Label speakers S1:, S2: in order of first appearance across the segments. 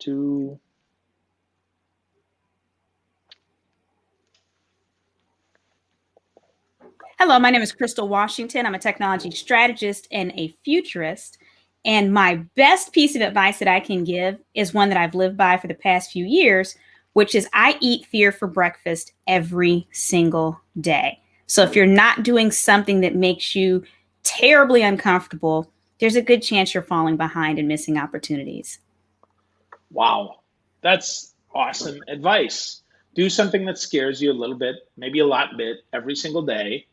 S1: 2.
S2: Hello, my name is Crystal Washington. I'm a technology strategist and a futurist. And my best piece of advice that I can give is one that I've lived by for the past few years, which is I eat fear for breakfast every single day. So if you're not doing something that makes you terribly uncomfortable, there's a good chance you're falling behind and missing opportunities.
S1: Wow, that's awesome advice. Do something that scares you a little bit, maybe a lot bit, every single day,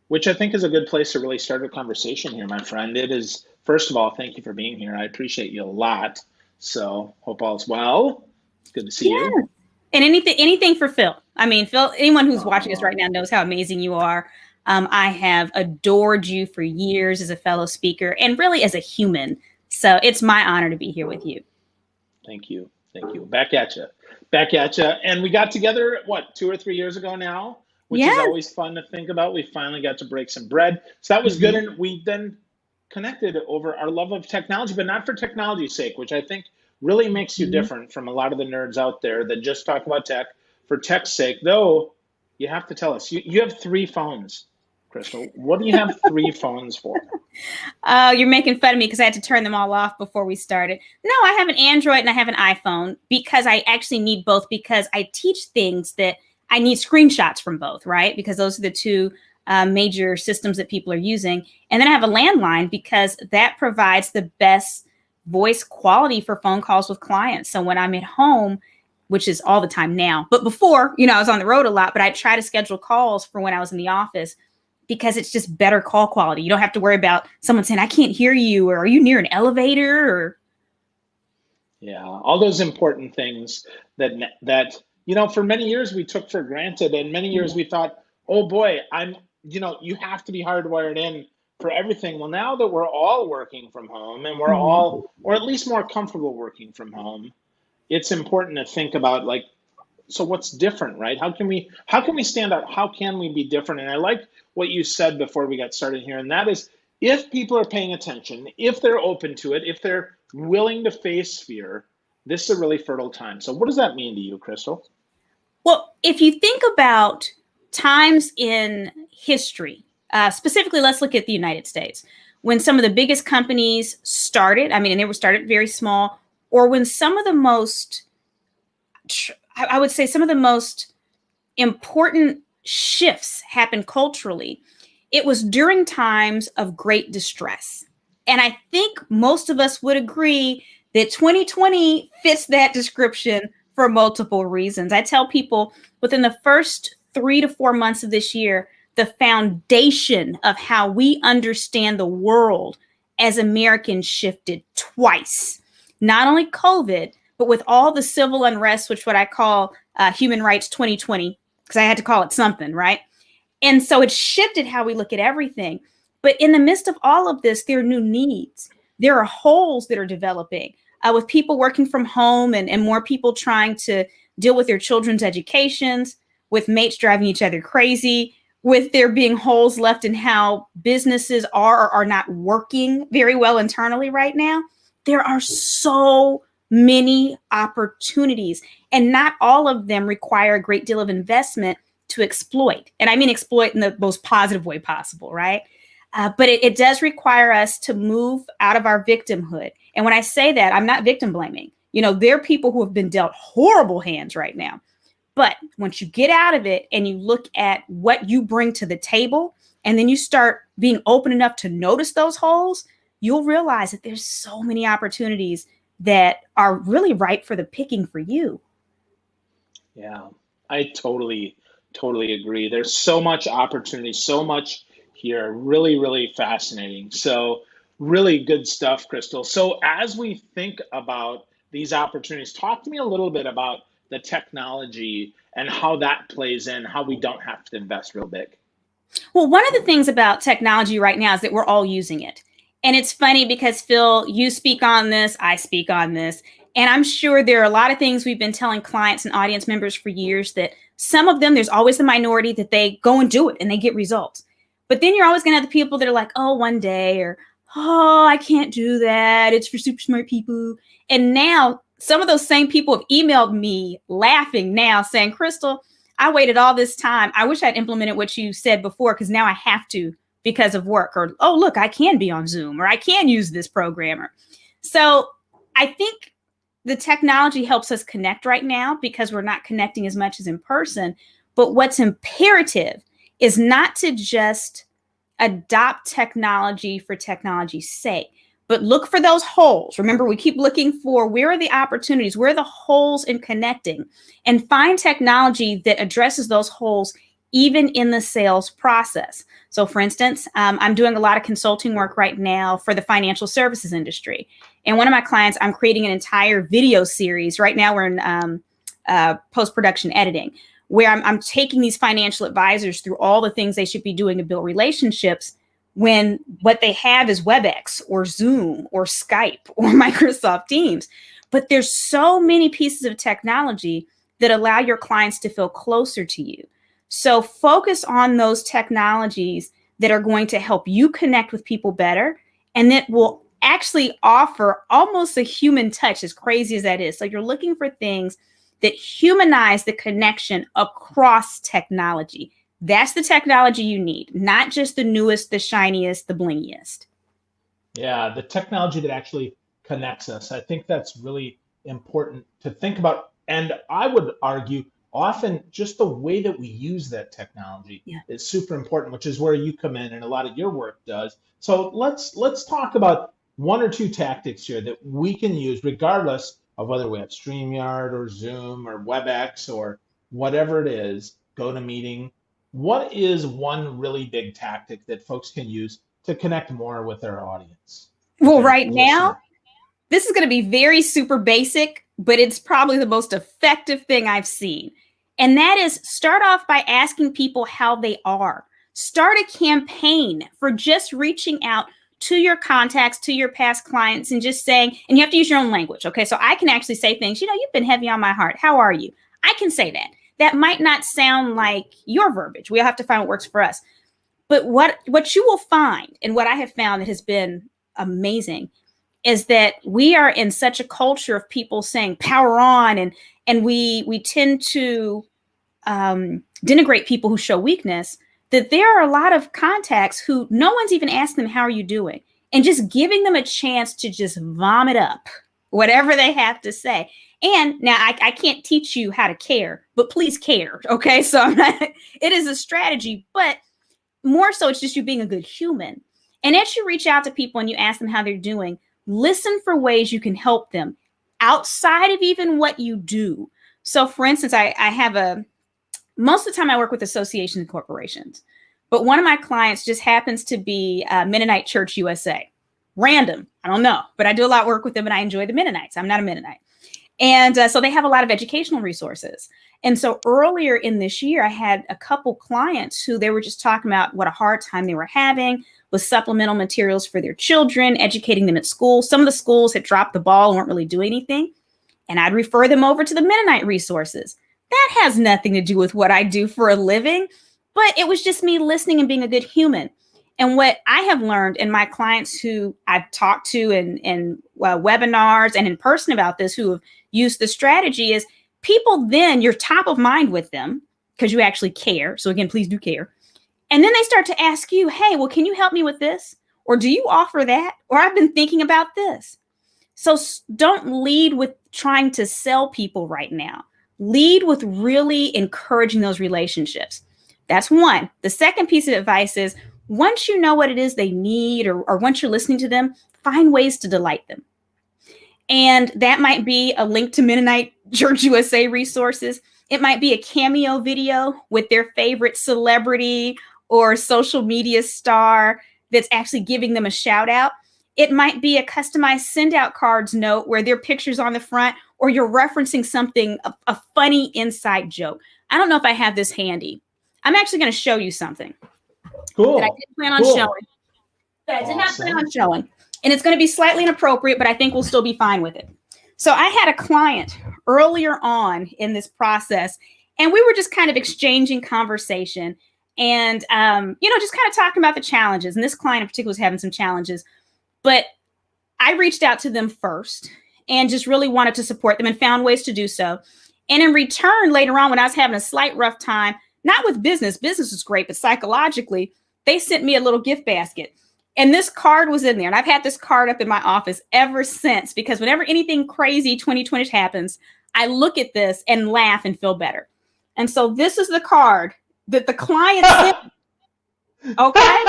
S1: which I think is a good place to really start a conversation here, my friend. It is, first of all, thank you for being here. I appreciate you a lot. So, hope all is well. It's good to see
S2: Yeah.
S1: you.
S2: And anything for Phil. I mean, Phil, anyone who's watching us right now knows how amazing you are. I have adored you for years as a fellow speaker and really as a human. So it's my honor to be here with you.
S1: Thank you. Thank you. Back at you. Back at you. And we got together, what, 2 or 3 years ago now, which is
S2: Yeah.
S1: always fun to think about. We finally got to break some bread. So that was good. And we then connected over our love of technology, but not for technology's sake, which I think really makes you different from a lot of the nerds out there that just talk about tech for tech's sake. Though you have to tell us, you have 3 phones, Crystal. What do you have 3 phones for?
S2: You're making fun of me because I had to turn them all off before we started. No, I have an Android and I have an iPhone because I actually need both because I teach things that I need screenshots from both, right? Because those are the 2 major systems that people are using. And then I have a landline because that provides the best voice quality for phone calls with clients. So when I'm at home, which is all the time now, but before, I was on the road a lot, but I try to schedule calls for when I was in the office because it's just better call quality. You don't have to worry about someone saying, I can't hear you, or are you near an elevator? Or
S1: Yeah, all those important things that for many years we took for granted, and many years we thought, oh boy, you have to be hardwired in for everything. Well, now that we're all working from home and we're all, or at least more comfortable working from home, it's important to think about, like, so what's different, right? How can we stand out? How can we be different? And I like what you said before we got started here, and that is, if people are paying attention, if they're open to it, if they're willing to face fear, this is a really fertile time. So what does that mean to you, Crystal?
S2: Well, if you think about times in history, specifically, let's look at the United States. When some of the biggest companies started, and they were started very small, or when some of the most, I would say, some of the most important shifts happened culturally, it was during times of great distress. And I think most of us would agree that 2020 fits that description for multiple reasons. I tell people within the first 3 to 4 months of this year, the foundation of how we understand the world as Americans shifted twice. Not only COVID, but with all the civil unrest, which what I call Human Rights 2020, because I had to call it something, right? And so it shifted how we look at everything. But in the midst of all of this, there are new needs. There are holes that are developing with people working from home and more people trying to deal with their children's educations, with mates driving each other crazy, with there being holes left in how businesses are or are not working very well internally right now. There are so many opportunities, and not all of them require a great deal of investment to exploit. And I mean exploit in the most positive way possible, right? But it does require us to move out of our victimhood. And when I say that, I'm not victim blaming. There are people who have been dealt horrible hands right now. But once you get out of it and you look at what you bring to the table, and then you start being open enough to notice those holes, you'll realize that there's so many opportunities that are really ripe for the picking for you.
S1: Yeah, I totally agree. There's so much opportunity, so much here. Really, really fascinating. So, really good stuff, Crystal. So, as we think about these opportunities, talk to me a little bit about the technology and how that plays in, how we don't have to invest real big.
S2: Well, one of the things about technology right now is that we're all using it. And it's funny because, Phil, you speak on this, I speak on this. And I'm sure there are a lot of things we've been telling clients and audience members for years that some of them, there's always the minority that they go and do it and they get results. But then you're always going to have the people that are like, oh, one day, or, oh, I can't do that. It's for super smart people. And now some of those same people have emailed me laughing now saying, Crystal, I waited all this time. I wish I'd implemented what you said before because now I have to because of work. Or, oh, look, I can be on Zoom, or I can use this programmer. So I think the technology helps us connect right now because we're not connecting as much as in person. But what's imperative is not to just adopt technology for technology's sake, but look for those holes. Remember, we keep looking for where are the opportunities, where are the holes in connecting, and find technology that addresses those holes even in the sales process. So for instance, I'm doing a lot of consulting work right now for the financial services industry. And one of my clients, I'm creating an entire video series. Right now we're in post-production editing, where I'm taking these financial advisors through all the things they should be doing to build relationships when what they have is WebEx or Zoom or Skype or Microsoft Teams. But there's so many pieces of technology that allow your clients to feel closer to you. So focus on those technologies that are going to help you connect with people better, and that will actually offer almost a human touch, as crazy as that is. So you're looking for things that humanize the connection across technology. That's the technology you need, not just the newest, the shiniest, the blingiest.
S1: Yeah, the technology that actually connects us. I think that's really important to think about. And I would argue often just the way that we use that technology is super important, which is where you come in and a lot of your work does. So let's talk about one or two tactics here that we can use regardless of whether we have StreamYard or Zoom or WebEx or whatever it is, GoToMeeting. What is one really big tactic that folks can use to connect more with their audience?
S2: Well, right now, this is going to be very super basic, but it's probably the most effective thing I've seen. And that is start off by asking people how they are. Start a campaign for just reaching out to your contacts, to your past clients, and just saying, and you have to use your own language. Okay. So I can actually say things, you've been heavy on my heart. How are you? I can say that. That might not sound like your verbiage. We'll have to find what works for us. But what you will find, and what I have found that has been amazing, is that we are in such a culture of people saying power on, and we tend to denigrate people who show weakness, that there are a lot of contacts who no one's even asked them, how are you doing? And just giving them a chance to just vomit up whatever they have to say. And now I can't teach you how to care, but please care. Okay. So it is a strategy, but more so it's just you being a good human. And as you reach out to people and you ask them how they're doing, listen for ways you can help them outside of even what you do. So for instance, I have most of the time I work with associations and corporations, but one of my clients just happens to be Mennonite Church USA. Random. I don't know, but I do a lot of work with them and I enjoy the Mennonites. I'm not a Mennonite. And so they have a lot of educational resources. And so earlier in this year, I had a couple clients who they were just talking about what a hard time they were having with supplemental materials for their children, educating them at school. Some of the schools had dropped the ball and weren't really doing anything. And I'd refer them over to the Mennonite resources. That has nothing to do with what I do for a living, but it was just me listening and being a good human. And what I have learned in my clients who I've talked to in webinars and in person about this, who have used the strategy, is people then you're top of mind with them because you actually care. So again, please do care. And then they start to ask you, hey, well, can you help me with this? Or do you offer that? Or I've been thinking about this. So don't lead with trying to sell people right now. Lead with really encouraging those relationships. That's one. The second piece of advice is once you know what it is they need, or once you're listening to them, find ways to delight them. And that might be a link to Mennonite Church USA resources. It might be a cameo video with their favorite celebrity or social media star that's actually giving them a shout out. It might be a customized send out cards note where their picture's on the front, or you're referencing something, a funny inside joke. I don't know if I have this handy. I'm actually going to show you something that I didn't plan on showing. That I did not plan on showing. And it's going to be slightly inappropriate, but I think we'll still be fine with it. So I had a client earlier on in this process, and we were just kind of exchanging conversation and, just kind of talking about the challenges. And this client in particular was having some challenges, but I reached out to them first and just really wanted to support them and found ways to do so. And in return, later on, when I was having a slight rough time, not with business was great, but psychologically, they sent me a little gift basket. And this card was in there. And I've had this card up in my office ever since, because whenever anything crazy 2020 happens, I look at this and laugh and feel better. And so this is the card that the client sent. Okay.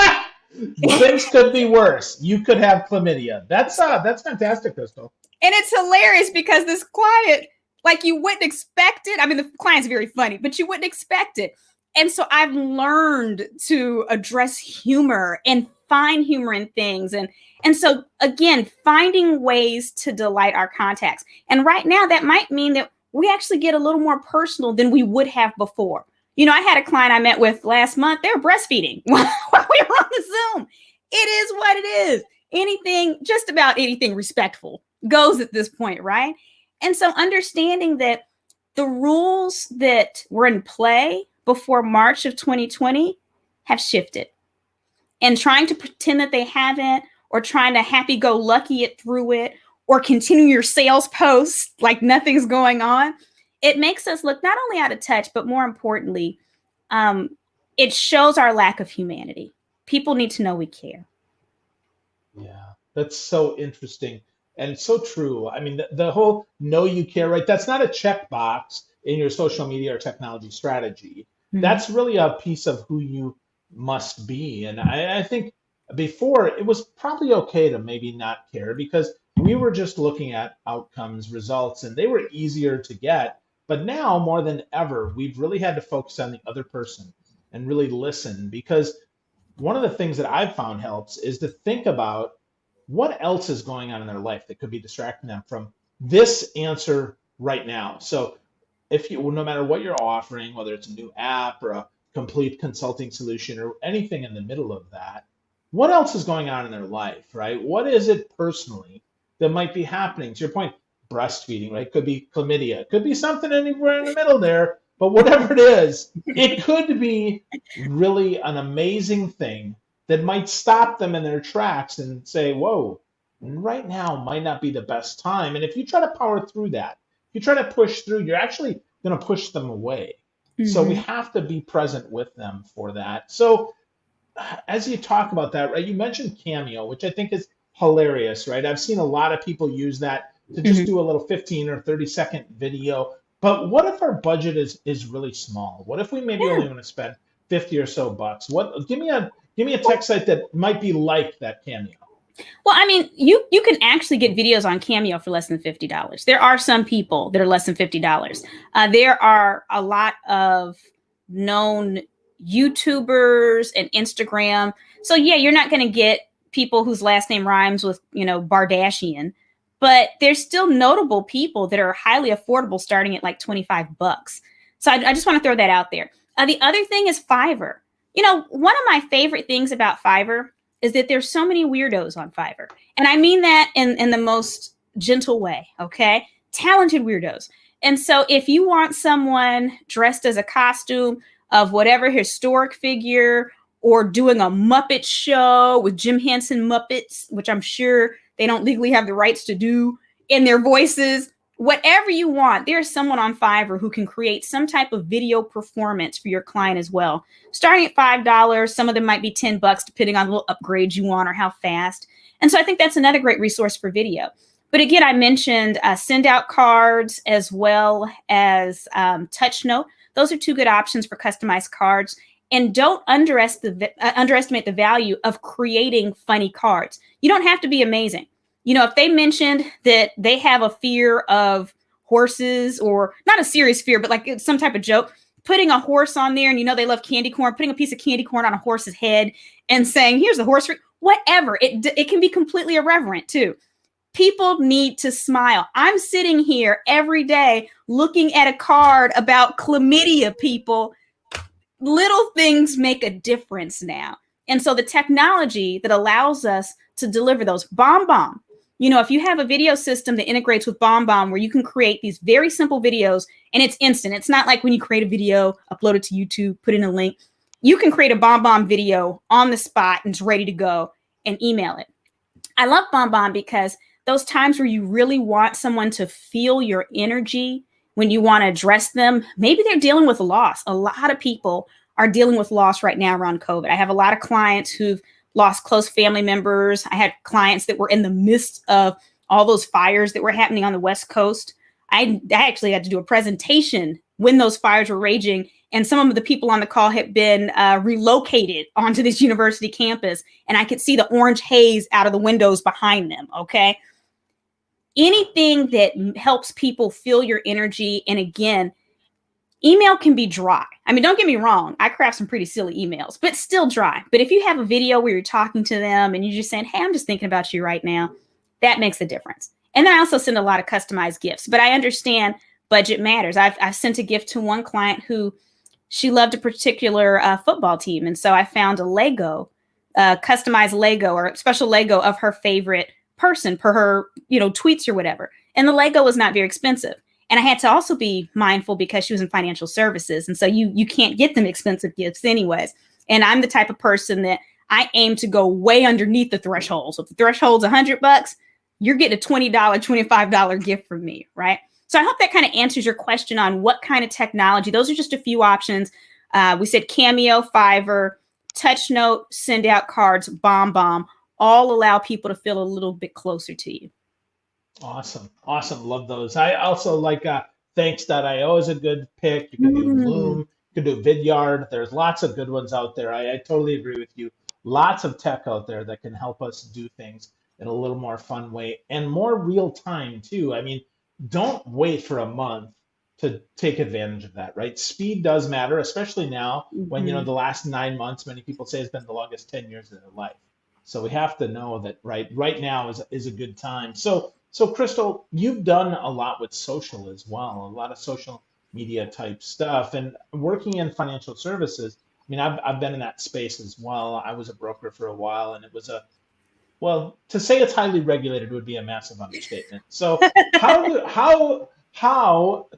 S1: Things could be worse. You could have chlamydia. That's fantastic, Crystal.
S2: And it's hilarious because this client, like, you wouldn't expect it. I mean, the client's very funny, but you wouldn't expect it. And so I've learned to address humor and find humor in things. And so, again, finding ways to delight our contacts. And right now, that might mean that we actually get a little more personal than we would have before. You know, I had a client I met with last month. They were breastfeeding while we were on the Zoom. It is what it is. Anything, just about anything respectful goes at this point, right? And so understanding that the rules that were in play before March of 2020 have shifted. And trying to pretend that they haven't, or trying to happy-go-lucky it through it, or continue your sales posts like nothing's going on, it makes us look not only out of touch, but more importantly, it shows our lack of humanity. People need to know we care.
S1: Yeah, that's so interesting and so true. I mean, the whole know you care, right? That's not a checkbox in your social media or technology strategy. Mm-hmm. That's really a piece of who you must be. And I think before it was probably okay to maybe not care because we were just looking at outcomes, results, and they were easier to get. But now more than ever, we've really had to focus on the other person and really listen, because one of the things that I've found helps is to think about what else is going on in their life that could be distracting them from this answer right now. So if you, no matter what you're offering, whether it's a new app or a complete consulting solution or anything in the middle of that, what else is going on in their life, right? What is it personally that might be happening? To your point, breastfeeding, right? Could be chlamydia, it could be something anywhere in the middle there, but whatever it is, it could be really an amazing thing that might stop them in their tracks and say, whoa, right now might not be the best time. And if you try to power through that, if you try to push through, you're actually going to push them away. Mm-hmm. So we have to be present with them for that. So as you talk about that, right, you mentioned Cameo, which I think is hilarious, right? I've seen a lot of people use that to just do a little 15 or 30-second video. But what if our budget is really small? What if we maybe only want to spend 50 or so bucks? What give me a tech site that might be like that Cameo.
S2: Well, I mean, you can actually get videos on Cameo for less than $50. There are some people that are less than $50. There are a lot of known YouTubers and Instagram. So yeah, you're not going to get people whose last name rhymes with, Bardashian, but there's still notable people that are highly affordable starting at like $25. So I just want to throw that out there. The other thing is Fiverr. One of my favorite things about Fiverr is that there's so many weirdos on Fiverr. And I mean that in the most gentle way, okay? Talented weirdos. And so if you want someone dressed as a costume of whatever historic figure, or doing a Muppet show with Jim Henson Muppets, which I'm sure they don't legally have the rights to do, in their voices, whatever you want, there's someone on Fiverr who can create some type of video performance for your client as well. Starting at $5, some of them might be $10, depending on the little upgrades you want or how fast. And so I think that's another great resource for video. But again, I mentioned send out cards as well as touch note. Those are two good options for customized cards. And don't underestimate the value of creating funny cards. You don't have to be amazing. If they mentioned that they have a fear of horses, or not a serious fear, but like some type of joke, putting a horse on there, and they love candy corn, putting a piece of candy corn on a horse's head and saying, here's a horse, whatever. It can be completely irreverent too. People need to smile. I'm sitting here every day looking at a card about chlamydia, people. Little things make a difference now. And so the technology that allows us to deliver those BombBomb, if you have a video system that integrates with BombBomb, where you can create these very simple videos and it's instant. It's not like when you create a video, upload it to YouTube, put in a link. You can create a BombBomb video on the spot and it's ready to go and email it. I love BombBomb because those times where you really want someone to feel your energy when you want to address them. Maybe they're dealing with loss. A lot of people are dealing with loss right now around COVID. I have a lot of clients who've lost close family members. I had clients that were in the midst of all those fires that were happening on the West Coast. I actually had to do a presentation when those fires were raging, and some of the people on the call had been relocated onto this university campus, and I could see the orange haze out of the windows behind them, okay? Anything that helps people feel your energy, and again, email can be dry. I mean, don't get me wrong. I craft some pretty silly emails, but still dry. But if you have a video where you're talking to them and you're just saying, hey, I'm just thinking about you right now, that makes a difference. And then I also send a lot of customized gifts, but I understand budget matters. I've sent a gift to one client who she loved a particular football team. And so I found a Lego, customized Lego or special Lego of her favorite person per her, tweets or whatever. And the Lego was not very expensive. And I had to also be mindful because she was in financial services. And so you can't get them expensive gifts anyways. And I'm the type of person that I aim to go way underneath the threshold. So if the threshold's $100, you're getting a $20, $25 gift from me, right? So I hope that kind of answers your question on what kind of technology. Those are just a few options. We said Cameo, Fiverr, TouchNote, send out cards, BombBomb, all allow people to feel a little bit closer to you.
S1: Awesome. Awesome. Love those. I also like thanks.io is a good pick. You can do Loom, you can do Vidyard. There's lots of good ones out there. I totally agree with you. Lots of tech out there that can help us do things in a little more fun way and more real time too. I mean, don't wait for a month to take advantage of that, right? Speed does matter, especially now when, the last 9 months, many people say has been the longest 10 years of their life. So we have to know that right now is a good time. So Crystal, you've done a lot with social as well, a lot of social media type stuff, and working in financial services. I mean, I've been in that space as well. I was a broker for a while, and it was well, to say it's highly regulated would be a massive understatement. So how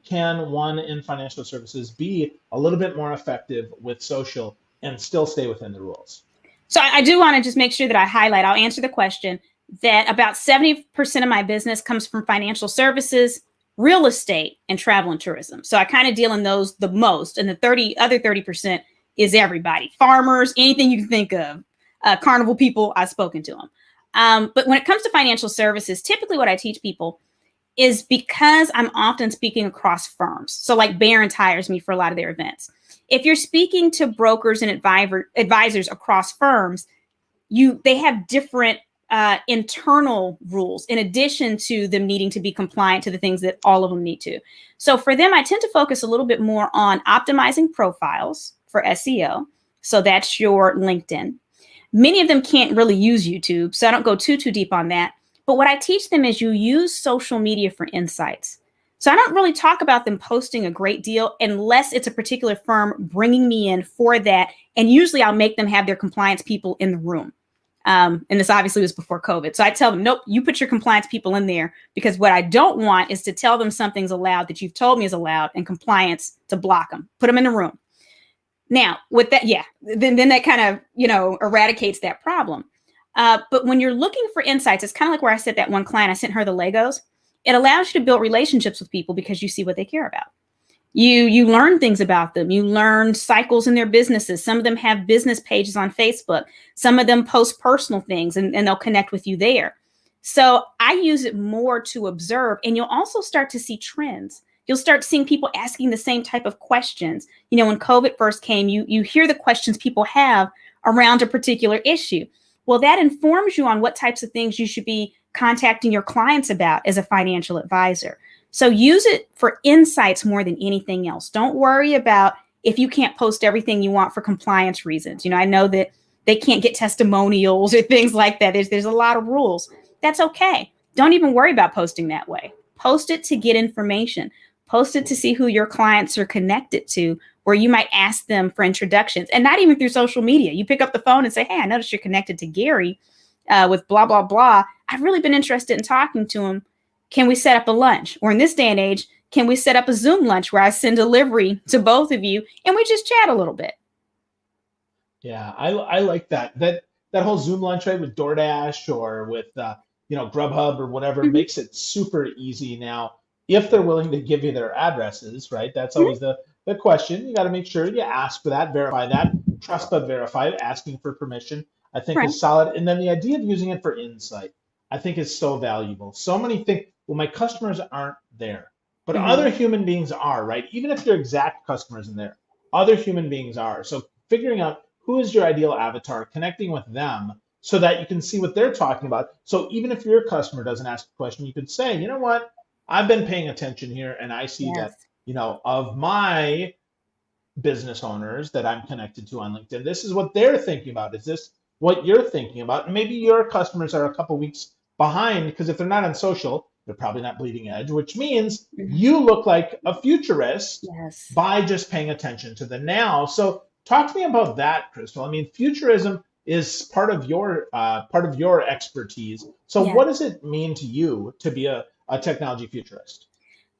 S1: can one in financial services be a little bit more effective with social and still stay within the rules?
S2: So I do want to just make sure that I highlight, I'll answer the question, that about 70% of my business comes from financial services, real estate, and travel and tourism. So I kind of deal in those the most. And the other 30% is everybody, farmers, anything you can think of, carnival people, I've spoken to them. But when it comes to financial services, typically what I teach people is because I'm often speaking across firms. So like Barron's hires me for a lot of their events. If you're speaking to brokers and advisors across firms, they have different internal rules in addition to them needing to be compliant to the things that all of them need to. So for them, I tend to focus a little bit more on optimizing profiles for SEO. So that's your LinkedIn. Many of them can't really use YouTube, so I don't go too deep on that. But what I teach them is you use social media for insights. So I don't really talk about them posting a great deal unless it's a particular firm bringing me in for that. And usually I'll make them have their compliance people in the room. And this obviously was before COVID. So I tell them, nope, you put your compliance people in there, because what I don't want is to tell them something's allowed that you've told me is allowed and compliance to block them. Put them in the room. Now with that, then that kind of, eradicates that problem. But when you're looking for insights, it's kind of like where I said that one client, I sent her the Legos. It allows you to build relationships with people because you see what they care about. You learn things about them. You learn cycles in their businesses. Some of them have business pages on Facebook. Some of them post personal things and they'll connect with you there. So I use it more to observe, and you'll also start to see trends. You'll start seeing people asking the same type of questions. When COVID first came, you hear the questions people have around a particular issue. Well, that informs you on what types of things you should be contacting your clients about as a financial advisor. So use it for insights more than anything else. Don't worry about if you can't post everything you want for compliance reasons. I know that they can't get testimonials or things like that. There's a lot of rules. That's okay. Don't even worry about posting that way. Post it to get information. Post it to see who your clients are connected to, where you might ask them for introductions, and not even through social media. You pick up the phone and say, hey, I noticed you're connected to Gary with blah, blah, blah. I've really been interested in talking to him. Can we set up a lunch? Or in this day and age, can we set up a Zoom lunch where I send delivery to both of you and we just chat a little bit?
S1: Yeah, I like that whole Zoom lunch, right, with DoorDash or with Grubhub or whatever makes it super easy now. If they're willing to give you their addresses, right? That's always the question. You got to make sure you ask for that, verify that, trust but verify, asking for permission, I think
S2: Right.
S1: is solid. And then the idea of using it for insight, I think is so valuable. So many think, well, my customers aren't there, but
S2: Hmm.
S1: other human beings are, right? Even if your exact customers in there, other human beings are. So figuring out who is your ideal avatar, connecting with them so that you can see what they're talking about. So even if your customer doesn't ask a question, you could say, you know what, I've been paying attention here and I see that,
S2: Yes.
S1: of my business owners that I'm connected to on LinkedIn, this is what they're thinking about. Is this what you're thinking about? And maybe your customers are a couple weeks behind because if they're not on social, they're probably not bleeding edge, which means
S2: Hmm.
S1: you look like a futurist
S2: Yes.
S1: by just paying attention to the now. So talk to me about that, Crystal. I mean, futurism is part of your expertise. So
S2: Yeah.
S1: what does it mean to you to be a technology futurist?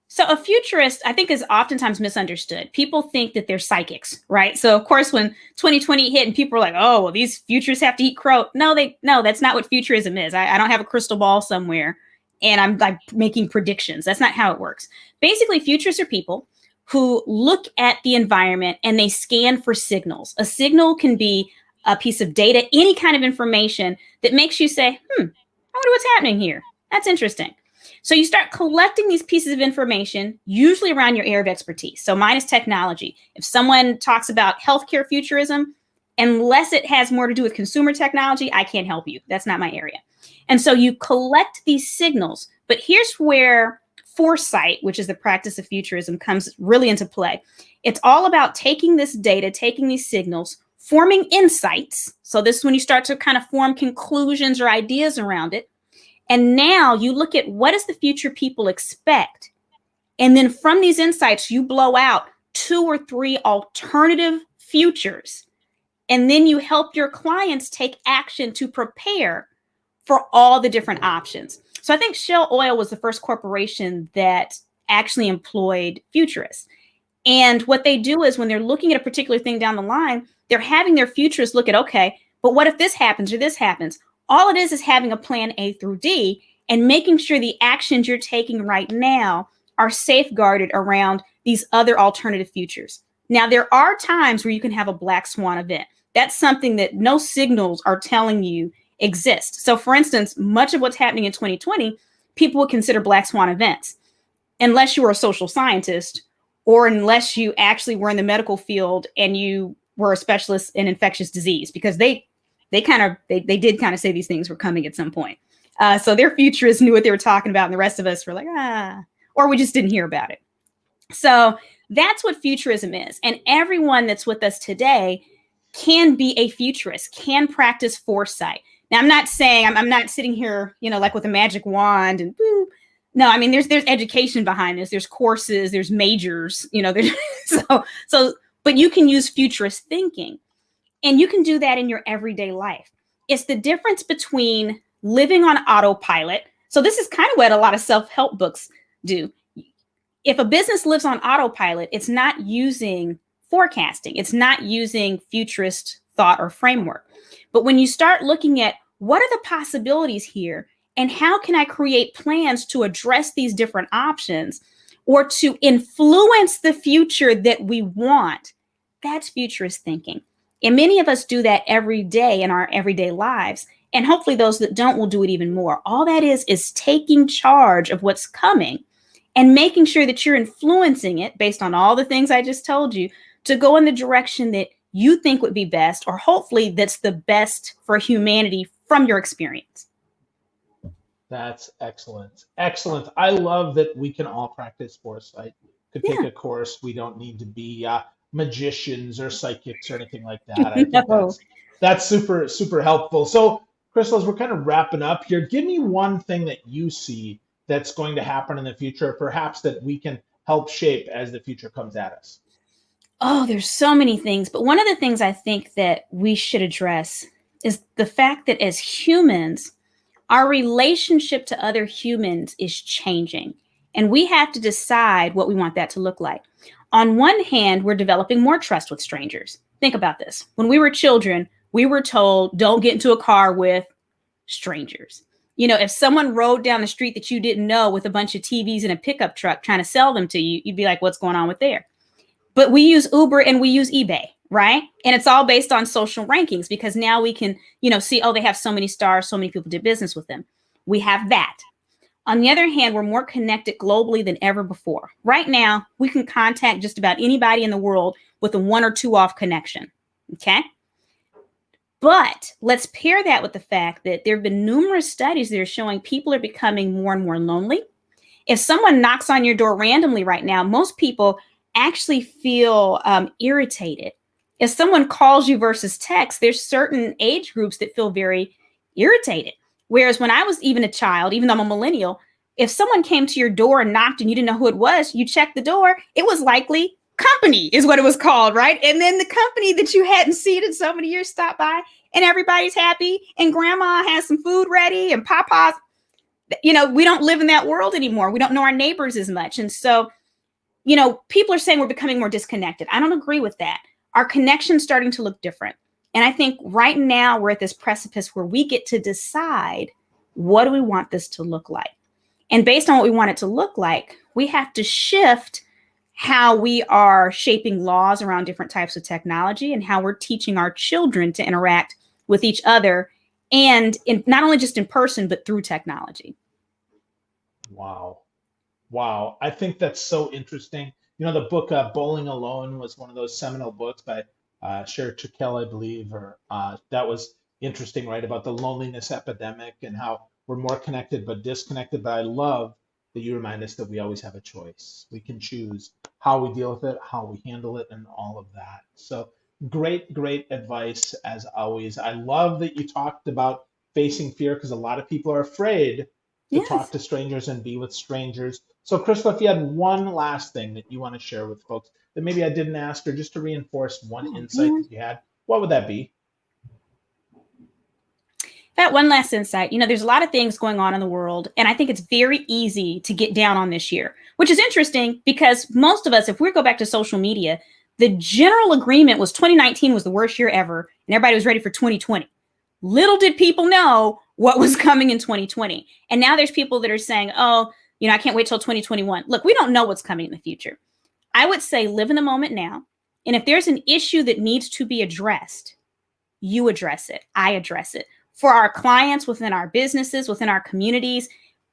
S2: So a futurist, I think, is oftentimes misunderstood. People think that they're psychics, right? So of course, when 2020 hit and people were like, "Oh, well, these futurists have to eat crow," no, that's not what futurism is. I don't have a crystal ball somewhere and I'm like making predictions. That's not how it works. Basically, futurists are people who look at the environment and they scan for signals. A signal can be a piece of data, any kind of information that makes you say, "I wonder what's happening here. That's interesting." So you start collecting these pieces of information, usually around your area of expertise. So mine is technology. If someone talks about healthcare futurism, unless it has more to do with consumer technology, I can't help you. That's not my area. And so you collect these signals. But here's where foresight, which is the practice of futurism, comes really into play. It's all about taking this data, taking these signals, forming insights. So this is when you start to kind of form conclusions or ideas around it. And now you look at what does the future people expect? And then from these insights, you blow out 2 or 3 alternative futures. And then you help your clients take action to prepare for all the different options. So I think Shell Oil was the first corporation that actually employed futurists. And what they do is when they're looking at a particular thing down the line, they're having their futurists look at, okay, but what if this happens or this happens? All it is having a plan A through D and making sure the actions you're taking right now are safeguarded around these other alternative futures. Now, there are times where you can have a black swan event. That's something that no signals are telling you exists. So, for instance, much of what's happening in 2020, people would consider black swan events, unless you were a social scientist or unless you actually were in the medical field and you were a specialist in infectious disease, because they did kind of say these things were coming at some point. So their futurists knew what they were talking about, and the rest of us were like, or we just didn't hear about it. So that's what futurism is. And everyone that's with us today can be a futurist, can practice foresight. Now, I'm not saying I'm not sitting here, like with a magic wand and boo. No, I mean there's education behind this. There's courses, there's majors, there's so but you can use futurist thinking and you can do that in your everyday life. It's the difference between living on autopilot. So this is kind of what a lot of self-help books do. If a business lives on autopilot, it's not using forecasting. It's not using futurist thought or framework. But when you start looking at what are the possibilities here and how can I create plans to address these different options or to influence the future that we want, that's futurist thinking. And many of us do that every day in our everyday lives. And hopefully those that don't will do it even more. All that is taking charge of what's coming and making sure that you're influencing it based on all the things I just told you to go in the direction that you think would be best, or hopefully that's the best for humanity from your experience.
S1: That's excellent. Excellent. I love that we can all practice foresight. Could take
S2: Yeah.
S1: a course. We don't need to be magicians or psychics or anything like that. I think
S2: No.
S1: that's super super helpful. So, Crystal, as we're kind of wrapping up here, give me one thing that you see that's going to happen in the future, perhaps that we can help shape as the future comes at us.
S2: Oh, there's so many things. But one of the things I think that we should address is the fact that as humans, our relationship to other humans is changing. And we have to decide what we want that to look like. On one hand, we're developing more trust with strangers. Think about this. When we were children, we were told, don't get into a car with strangers. If someone rode down the street that you didn't know with a bunch of TVs in a pickup truck trying to sell them to you, you'd be like, what's going on with there? But we use Uber and we use eBay, right? And it's all based on social rankings, because now we can, see, oh, they have so many stars, so many people did business with them. We have that. On the other hand, we're more connected globally than ever before. Right now, we can contact just about anybody in the world with a 1 or 2 off connection. Okay. But let's pair that with the fact that there have been numerous studies that are showing people are becoming more and more lonely. If someone knocks on your door randomly right now, most people actually feel irritated. If someone calls you versus text, there's certain age groups that feel very irritated. Whereas when I was even a child, even though I'm a millennial, if someone came to your door and knocked and you didn't know who it was, you checked the door, it was likely company is what it was called, right? And then the company that you hadn't seen in so many years stopped by and everybody's happy and grandma has some food ready and papa's, we don't live in that world anymore. We don't know our neighbors as much. And so, people are saying we're becoming more disconnected. I don't agree with that. Our connection's starting to look different. And I think right now we're at this precipice where we get to decide, what do we want this to look like? And based on what we want it to look like, we have to shift how we are shaping laws around different types of technology and how we're teaching our children to interact with each other, and not only just in person, but through technology.
S1: Wow. Wow. I think that's so interesting. The book Bowling Alone was one of those seminal books by Sherry Turkell, I believe, or that was interesting, right? About the loneliness epidemic and how we're more connected but disconnected. But I love that you remind us that we always have a choice. We can choose how we deal with it, how we handle it, and all of that. So great, great advice as always. I love that you talked about facing fear, because a lot of people are afraid to talk to strangers and be with strangers. So Crystal, if you had one last thing that you want to share with folks that maybe I didn't ask, or just to reinforce one insight that you had, what would that be?
S2: That one last insight, there's a lot of things going on in the world, and I think it's very easy to get down on this year, which is interesting because most of us, if we go back to social media, the general agreement was 2019 was the worst year ever, and everybody was ready for 2020. Little did people know what was coming in 2020. And now there's people that are saying, oh, I can't wait till 2021. Look, we don't know what's coming in the future. I would say live in the moment now. And if there's an issue that needs to be addressed, you address it. I address it. For our clients, within our businesses, within our communities,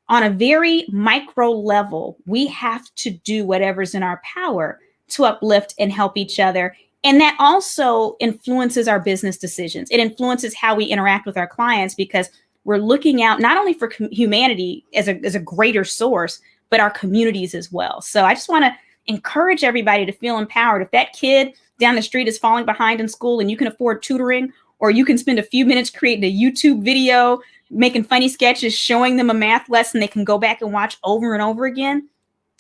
S2: on a very micro level, we have to do whatever's in our power to uplift and help each other. And that also influences our business decisions. It influences how we interact with our clients, because we're looking out not only for humanity as a greater source, but our communities as well. So I just want to encourage everybody to feel empowered. If that kid down the street is falling behind in school and you can afford tutoring, or you can spend a few minutes creating a YouTube video, making funny sketches, showing them a math lesson they can go back and watch over and over again,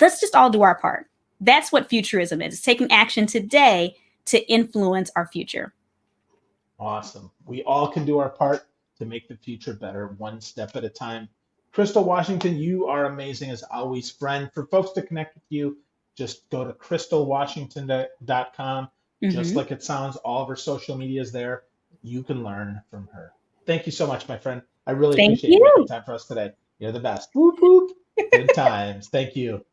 S2: let's just all do our part. That's what futurism is. It's taking action today to influence our future.
S1: Awesome. We all can do our part to make the future better, one step at a time. Crystal Washington, you are amazing as always, friend. For folks to connect with you, just go to crystalwashington.com. Just like it sounds, all of her social media is there. You can learn from her. Thank you so much, my friend. I really appreciate you making time for us today. You're the best. Whoop, whoop. Good times. Thank you.